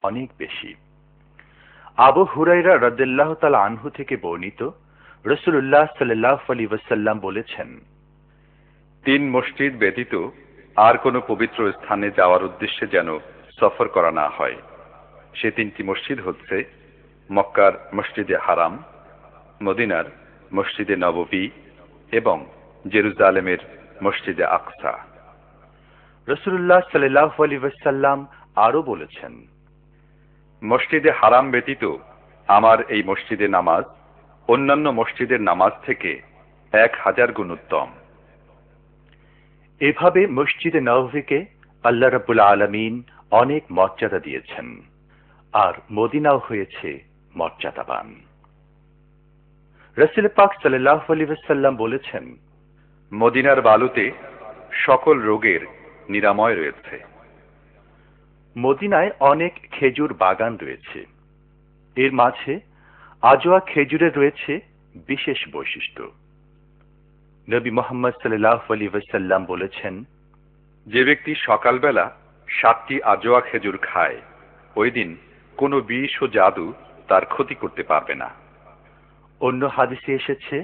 অনেক বেশি। আবু হুরায়রা রাদিয়াল্লাহু তাআলা আনহু থেকে বর্ণিত, রাসূলুল্লাহ সাল্লাল্লাহু আলাইহি ওয়াসাল্লাম বলেছেন, 3 মসজিদ ব্যতীত আর কোনো পবিত্র স্থানে যাওয়ার উদ্দেশ্যে যেন সফর করা না হয়। সে 3টি মসজিদ হচ্ছে মক্কার মসজিদে হারাম, মদিনার মসজিদে নববী এবং জেরুজালেমের মসজিদে আকসা। রাসূলুল্লাহ সাল্লাল্লাহু আলাইহি ওয়াসাল্লাম আরো বলেছেন, মসজিদে হারাম ব্যতীত আমার এই মসজিদে নামাজ অন্যান্য মসজিদের নামাজ থেকে 1000 গুণ উত্তম। এভাবে মসজিদে নববীকে আল্লাহ রাব্বুল আলামিন অনেক মর্যাদা দিয়েছেন, আর মদিনাও হয়েছে মর্যাদাবান। রাসূল পাক সাল্লাল্লাহু আলাইহি ওয়াসাল্লাম বলেছেন, মদিনার বালুতে সকল রোগের নিরাময় রয়েছে। মদিনায় অনেক খেজুর বাগান রয়েছে। এর মাঝে আজওয়া খেজুরের রয়েছে বিশেষ বৈশিষ্ট্য। নবী মুহাম্মদ সাল্লাল্লাহু আলাইহি ওয়াসাল্লাম বলেছেন, যে ব্যক্তি সকালবেলা 7টি আজওয়া খেজুর খায়, ওই দিন কোনো বিষ ও জাদু তার ক্ষতি করতে পারবে না। অন্য হাদিসে এসেছে,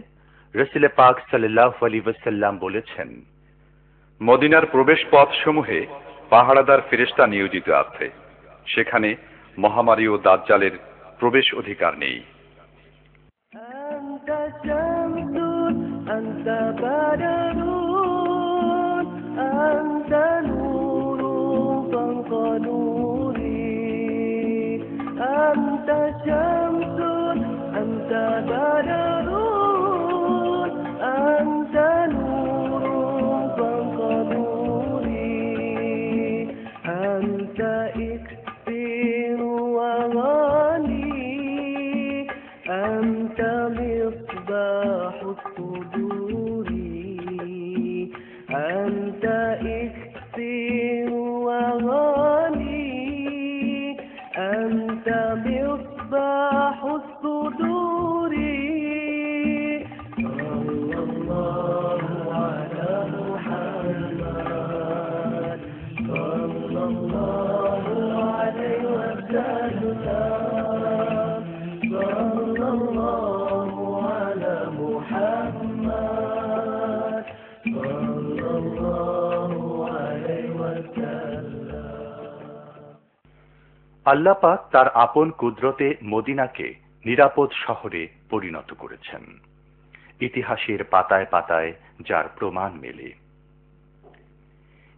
রাসূল পাক সাল্লাল্লাহু আলাইহি ওয়াসাল্লাম বলেছেন, মদিনার প্রবেশ পথ সমূহে পাহারাদার ফেরেশতা নিয়োজিত আছে, সেখানে মহামারী ও দাজ্জালের প্রবেশ অধিকার নেই। আল্লাহ পাক তার আপন কুদরতে মদিনাকে নিরাপদ শহরে পরিণত করেছেন। ইতিহাসের পাতায় পাতায় যার প্রমাণ মেলে।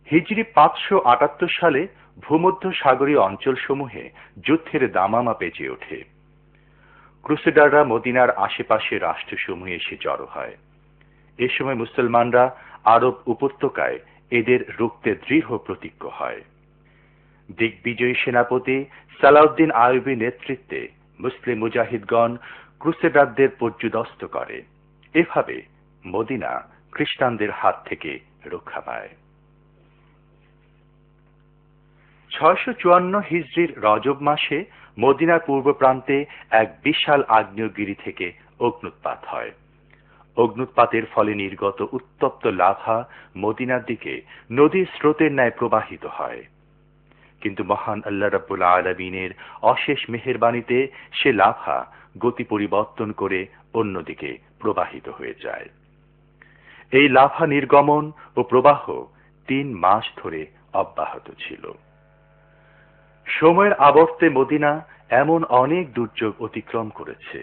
হিজরি 578 সালে ভূমধ্য সাগরীয় অঞ্চলসমূহে যুদ্ধের দামামা বেজে ওঠে। ক্রুসেডাররা মদিনার আশেপাশে রাষ্ট্রসমূহে এসে জড়ো হয়। এ সময় মুসলমানরা আরব উপত্যকায় এদের রুখতে দৃঢ় প্রতিজ্ঞ হয়। দিগ্বিজয়ী সেনাপতি সালাউদ্দিন আইয়ুবী নেতৃত্বে মুসলিম মুজাহিদগণ ক্রুসেডারদের পর্যুদস্ত করে। এভাবে মদিনা খ্রিস্টানদের হাত থেকে রক্ষা পায়। 654 হিজরির রজব মাসে মদিনার পূর্ব প্রান্তে এক বিশাল আগ্নেয়গিরি থেকে অগ্নুৎপাত হয়। অগ্নুৎপাতের ফলে নির্গত উত্তপ্ত লাভা মদিনার দিকে নদীর স্রোতের ন্যায় প্রবাহিত হয়। কিন্তু মহান আল্লাহ রাব্বুল আলামিনের অশেষ মেহেরবানিতে সে লাভা গতি পরিবর্তন করে অন্যদিকে প্রবাহিত হয়ে যায়। এই লাভা নির্গমন ও প্রবাহ 3 মাস ধরে অব্যাহত ছিল। সময়ের আবর্তে মদিনা এমন অনেক দুর্যোগ অতিক্রম করেছে।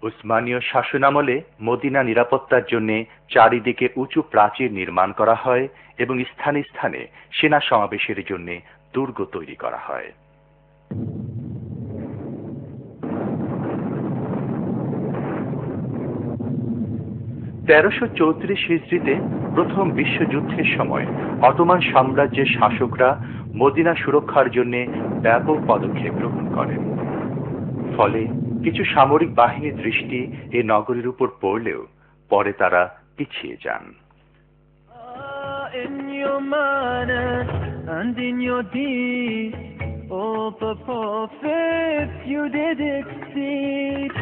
উসমানীয় শাসনামলে মদিনা নিরাপত্তার জন্য চারিদিকে উঁচু প্রাচীর নির্মাণ করা হয় এবং স্থানে স্থানে সেনা সমাবেশের জন্য দুর্গ তৈরি করা হয়। 1334 হিজরিতে প্রথম বিশ্বযুদ্ধের সময় অটোমান সাম্রাজ্যের শাসকরা মদিনা সুরক্ষার জন্য ব্যাপক পদক্ষেপ গ্রহণ করেন। ফলে কিছু সামরিক বাহিনীর দৃষ্টি এই নগরীর উপর পড়লেও পরে তারা পিছিয়ে যান। All the prophets you did exceed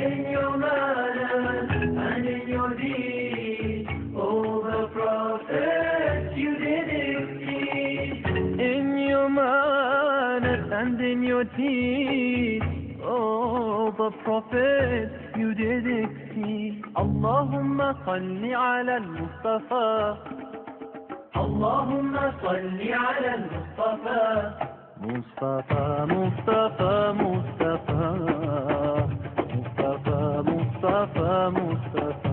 in your manners and in your deeds. All the prophets you did exceed in your manners and in your teeth. Oh, the Prophet, you did exceed. Allahumma salli ala al-Mustafa. Allahumma salli ala al-Mustafa. Mustafa, Mustafa, Mustafa. Mustafa, Mustafa, Mustafa.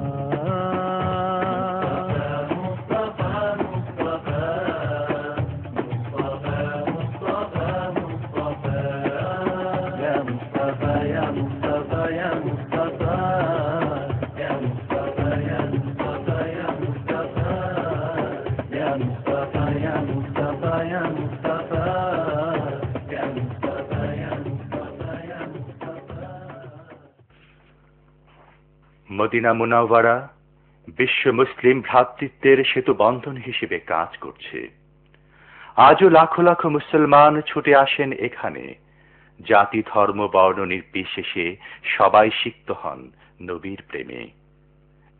Madina Munawwara বিশ্ব মুসলিম ভ্রাতৃত্বের সেতু বন্ধন হিসেবে কাজ করছে। আজও লাখো লাখো মুসলমান ছুটে আসেন এখানে। জাতি ধর্ম বর্ণ নির্বিশেষে সবাই সিক্ত হন নবীর প্রেমে,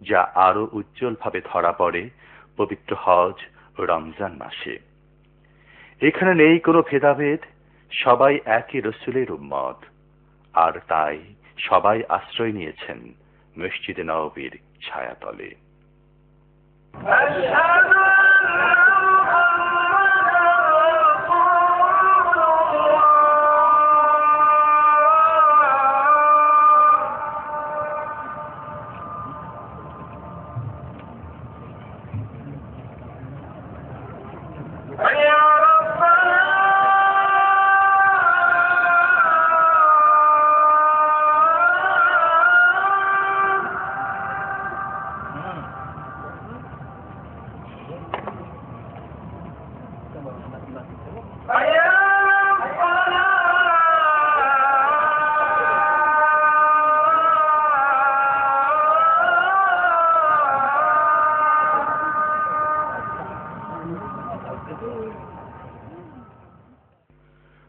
যা আরো উজ্জ্বলভাবে ধরা পড়ে পবিত্র হজ ও রমজান মাসে। এখানে নেই কোনো ভেদাভেদ, সবাই একই রসুলের উম্মত, আর তাই সবাই আশ্রয় নিয়েছেন মসজিদে নববীর ছায়াতলে।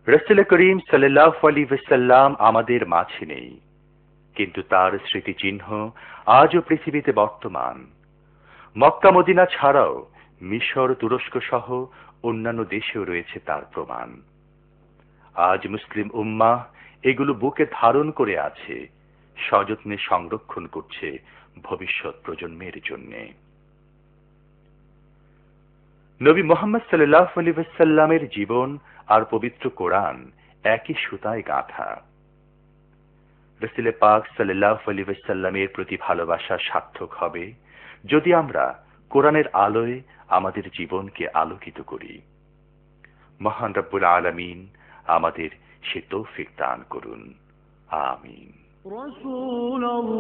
রাসূল করিম সাল্লাল্লাহু আলাইহি ওয়াসাল্লাম আমাদের মাঝে নেই, কিন্তু তার স্মৃতিচিহ্ন আজও পৃথিবীতে বর্তমান। মক্কা মদিনা ছাড়াও মিশর, তুরস্ক সহ অন্যান্য দেশেও রয়েছে তার প্রমাণ। আজ মুসলিম উম্মাহ এগুলো বুকে ধারণ করে আছে, সযত্নে সংরক্ষণ করছে ভবিষ্যৎ প্রজন্মের জন্য। নবী মুহাম্মদ সাল্লাল্লাহু আলাইহি ওয়াসাল্লামের জীবন আর পবিত্র কোরআন একই সুতায় গাঁথা। রাসূল পাক সাল্লাল্লাহু আলাইহি ওয়াসাল্লামের প্রতি ভালোবাসা সার্থক হবে যদি আমরা কোরআনের আলোয় আমাদের জীবনকে আলোকিত করি। মহান রব্বুল আলামিন আমাদের সে তৌফিক দান করুন, আমিন। রাসূলুল্লাহ